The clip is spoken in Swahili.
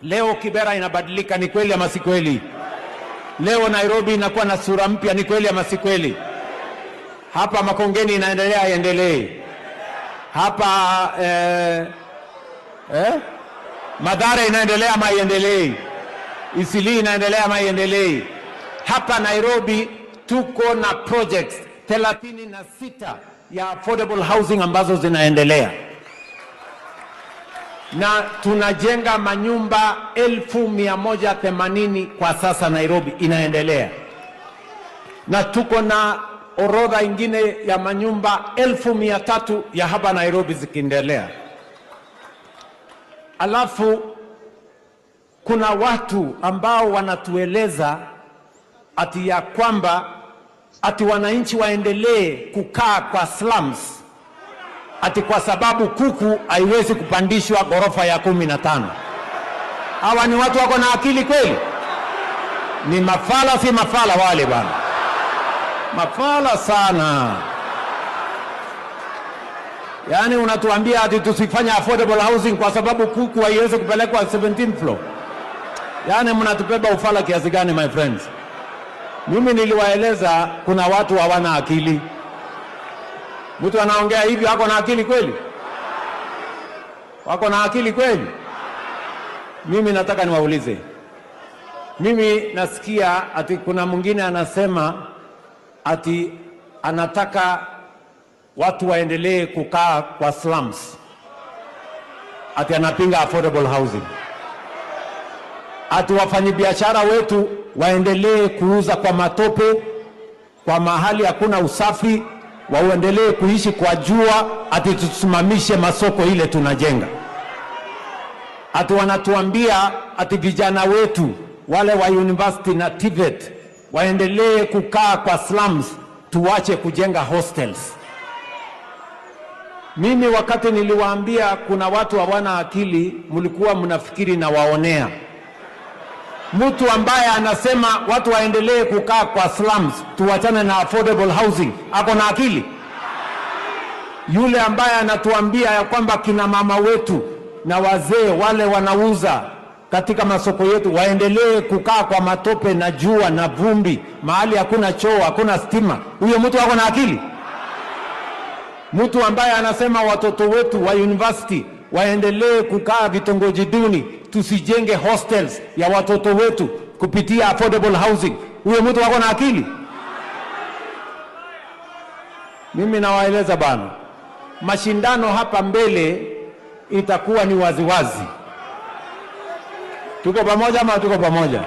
Leo Kibera inabadilika, ni kweli ama si kweli? Leo Nairobi inakuwa na sura mpya, ni kweli ama si kweli? Hapa Makongeni inaendelea iendelee. Hapa Mathare inaendelea ama iendelee? Isili inaendelea ama iendelee? Hapa Nairobi tuko na projects 36 ya affordable housing ambazo zinaendelea, na tunajenga manyumba 1180 kwa sasa. Nairobi inaendelea, na tuko na orodha ingine ya manyumba 1300 ya hapa Nairobi zikiendelea. Alafu kuna watu ambao wanatueleza ati ya kwamba ati wananchi waendelee kukaa kwa slums ati kwa sababu kuku haiwezi kupandishwa ghorofa ya 15. Hawa ni watu wako na akili kweli? Ni mafala, si mafala wale bana? Mafala sana. Yaani unatuambia ati tusifanye affordable housing kwa sababu kuku haiwezi kupelekwa 17th floor. Yaani mnatubeba ufala kiasi gani, my friends? Mimi niliwaeleza kuna watu hawana akili. Mtu anaongea hivi wako na akili kweli? Wako na akili kweli? Mimi nataka niwaulize. Mimi nasikia ati kuna mwingine anasema ati anataka watu waendelee kukaa kwa slums. Ati anapinga affordable housing. Ati wafanyabiashara wetu waendelee kuuza kwa matope, kwa mahali hakuna usafi, waendelee kuishi kwa jua, ati tusimamishe masoko ile tunajenga. Ati wanatuambia ati vijana wetu wale wa university na TVET waendelee kukaa kwa slums, tuache kujenga hostels. Mimi wakati niliwaambia kuna watu hawana akili, mlikuwa mnafikiri na waonea. Mtu ambaye anasema watu waendelee kukaa kwa slums, tuachane na affordable housing, ako na akili? Yule ambaye anatuambia ya kwamba kina mama wetu na wazee wale wanauza katika masoko yetu waendelee kukaa kwa matope na jua na vumbi, mahali hakuna choo, hakuna stima, huyo mtu ako na akili? Mtu ambaye anasema watoto wetu wa university waendelee kukaa vitongoji duni, tusijenge hostels ya watoto wetu kupitia affordable housing, huyo mtu wako na akili? Mimi nawaeleza bana, mashindano hapa mbele itakuwa ni waziwazi. Tuko pamoja ama tuko pamoja?